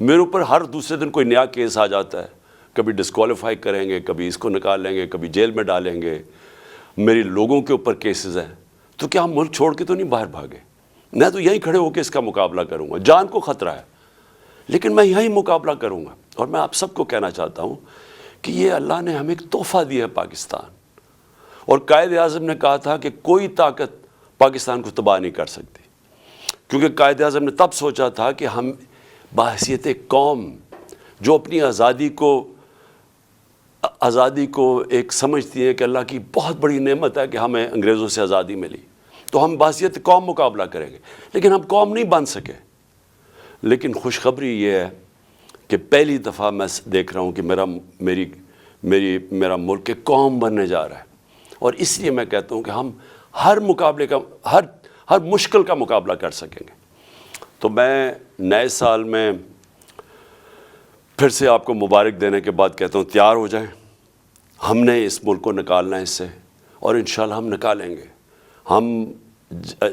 میرے اوپر ہر دوسرے دن کوئی نیا کیس آ جاتا ہے، کبھی ڈسکوالیفائی کریں گے، کبھی اس کو نکال لیں گے، کبھی جیل میں ڈالیں گے، میری لوگوں کے اوپر کیسز ہیں. تو کیا ہم ملک چھوڑ کے تو نہیں باہر بھاگے؟ میں تو یہیں کھڑے ہو کے اس کا مقابلہ کروں گا. جان کو خطرہ ہے لیکن میں یہیں مقابلہ کروں گا. اور میں آپ سب کو کہنا چاہتا ہوں کہ یہ اللہ نے ہمیں ایک تحفہ دیا ہے پاکستان، اور قائد اعظم نے کہا تھا کہ کوئی طاقت پاکستان کو تباہ نہیں کر سکتی، کیونکہ قائد اعظم نے تب سوچا تھا کہ ہم بحیثیت قوم جو اپنی آزادی کو ایک سمجھتی ہے کہ اللہ کی بہت بڑی نعمت ہے کہ ہمیں انگریزوں سے آزادی ملی، تو ہم بحیثیت قوم مقابلہ کریں گے. لیکن ہم قوم نہیں بن سکے. لیکن خوشخبری یہ ہے کہ پہلی دفعہ میں دیکھ رہا ہوں کہ میرا ملک ایک قوم بننے جا رہا ہے. اور اس لیے میں کہتا ہوں کہ ہم ہر مشکل کا مقابلہ کر سکیں گے. تو میں نئے سال میں پھر سے آپ کو مبارک دینے کے بعد کہتا ہوں تیار ہو جائیں. ہم نے اس ملک کو نکالنا ہے اس سے، اور انشاءاللہ ہم نکالیں گے. ہم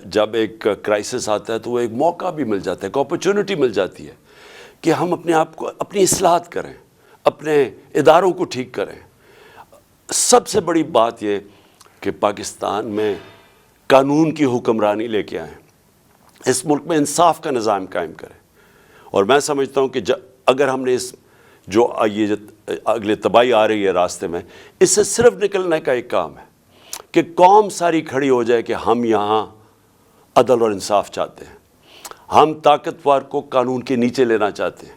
جب ایک کرائسس آتا ہے تو وہ ایک موقع بھی مل جاتا ہے، ایک اپرچونٹی مل جاتی ہے کہ ہم اپنے آپ کو اپنی اصلاحات کریں، اپنے اداروں کو ٹھیک کریں. سب سے بڑی بات یہ کہ پاکستان میں قانون کی حکمرانی لے کے آئیں، اس ملک میں انصاف کا نظام قائم کریں. اور میں سمجھتا ہوں کہ اگر ہم نے یہ اگلے تباہی آ رہی ہے راستے میں، اس سے صرف نکلنے کا ایک کام ہے کہ قوم ساری کھڑی ہو جائے کہ ہم یہاں عدل اور انصاف چاہتے ہیں. ہم طاقتور کو قانون کے نیچے لینا چاہتے ہیں.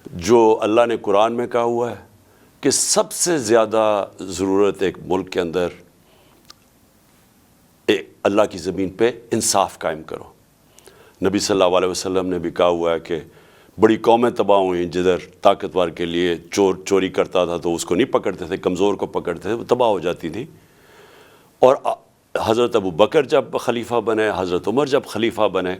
جو اللہ نے قرآن میں کہا ہوا ہے کہ سب سے زیادہ ضرورت ایک ملک کے اندر اللہ کی زمین پہ انصاف قائم کرو. نبی صلی اللہ علیہ وسلم نے بھی کہا ہوا ہے کہ بڑی قومیں تباہ ہوئیں جدھر طاقتور کے لیے چوری کرتا تھا تو اس کو نہیں پکڑتے تھے، کمزور کو پکڑتے تھے، وہ تباہ ہو جاتی تھی. اور حضرت ابو بکر جب خلیفہ بنے، حضرت عمر جب خلیفہ بنے،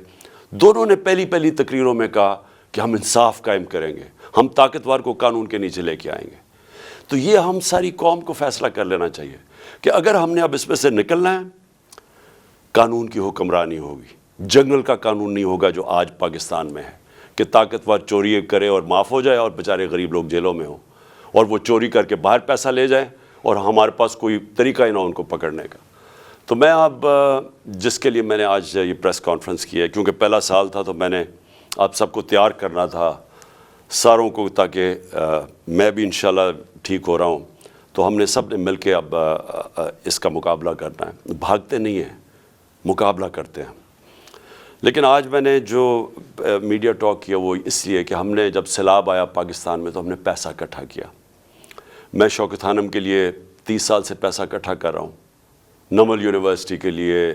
دونوں نے پہلی تقریروں میں کہا کہ ہم انصاف قائم کریں گے، ہم طاقتور کو قانون کے نیچے لے کے آئیں گے. تو یہ ہم ساری قوم کو فیصلہ کر لینا چاہیے کہ اگر ہم نے اب اس میں سے نکلنا ہے، قانون کی حکمرانی ہوگی. جنگل کا قانون نہیں ہوگا جو آج پاکستان میں ہے کہ طاقتور چوری کرے اور معاف ہو جائے اور بیچارے غریب لوگ جیلوں میں ہوں، اور وہ چوری کر کے باہر پیسہ لے جائیں اور ہمارے پاس کوئی طریقہ ہی نہ ان کو پکڑنے کا. تو میں اب جس کے لیے میں نے آج یہ پریس کانفرنس کی ہے، کیونکہ پہلا سال تھا تو میں نے آپ سب کو تیار کرنا تھا ساروں کو، تاکہ میں بھی انشاءاللہ ٹھیک ہو رہا ہوں. تو ہم نے سب نے مل کے اب اس کا مقابلہ کرنا ہے. بھاگتے نہیں ہیں، مقابلہ کرتے ہیں. لیکن آج میں نے جو میڈیا ٹاک کیا وہ اس لیے کہ ہم نے جب سیلاب آیا پاکستان میں تو ہم نے پیسہ اکٹھا کیا. میں شوکت خانم کے لیے 30 سال سے پیسہ اکٹھا کر رہا ہوں، نمل یونیورسٹی کے لیے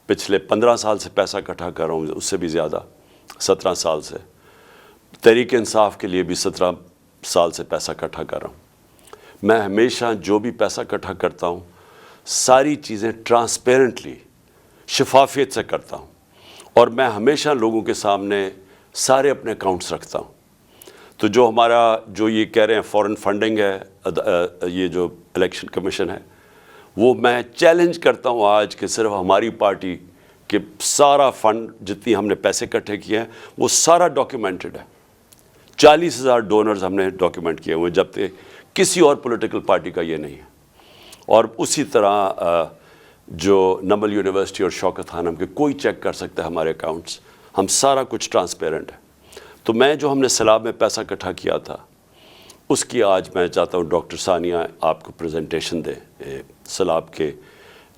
پچھلے 15 سال سے پیسہ اکٹھا کر رہا ہوں، اس سے بھی زیادہ 17 سال سے. تحریک انصاف کے لیے بھی 17 سال سے پیسہ اکٹھا کر رہا ہوں. میں ہمیشہ جو بھی پیسہ اکٹھا کرتا ہوں ساری چیزیں ٹرانسپیرنٹلی، شفافیت سے کرتا ہوں، اور میں ہمیشہ لوگوں کے سامنے سارے اپنے اکاؤنٹس رکھتا ہوں. تو جو یہ کہہ رہے ہیں فورن فنڈنگ ہے، یہ جو الیکشن کمیشن ہے، وہ میں چیلنج کرتا ہوں آج کہ صرف ہماری پارٹی کے سارا فنڈ جتنی ہم نے پیسے اکٹھے کیے ہیں وہ سارا ڈاکیومنٹڈ ہے. 40,000 ڈونرز ہم نے ڈاکیومنٹ کیے ہوئے، جبکہ کسی اور پولیٹیکل پارٹی کا یہ نہیں ہے. اور اسی طرح جو نمل یونیورسٹی اور شوکت خانم کے کوئی چیک کر سکتا ہے ہمارے اکاؤنٹس، ہم سارا کچھ ٹرانسپیرنٹ ہے. تو میں جو ہم نے سیلاب میں پیسہ اکٹھا کیا تھا اس کی آج میں چاہتا ہوں ڈاکٹر ثانیہ آپ کو پریزنٹیشن دے سیلاب کے،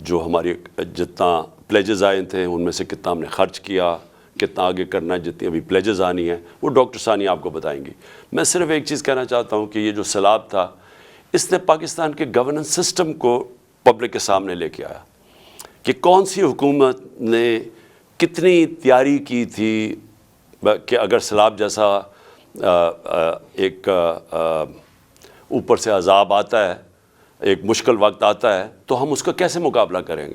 جو ہماری جتنا پلیجز آئے تھے ان میں سے کتنا ہم نے خرچ کیا، کتنا آگے کرنا ہے، جتنی ابھی پلیجز آنی ہیں وہ ڈاکٹر ثانیہ آپ کو بتائیں گی. میں صرف ایک چیز کہنا چاہتا ہوں کہ یہ جو سیلاب تھا اس نے پاکستان کے گورننس سسٹم کو پبلک کے سامنے لے کے آیا کہ کون سی حکومت نے کتنی تیاری کی تھی کہ اگر سیلاب جیسا ایک اوپر سے عذاب آتا ہے، ایک مشکل وقت آتا ہے تو ہم اس کا کیسے مقابلہ کریں گے.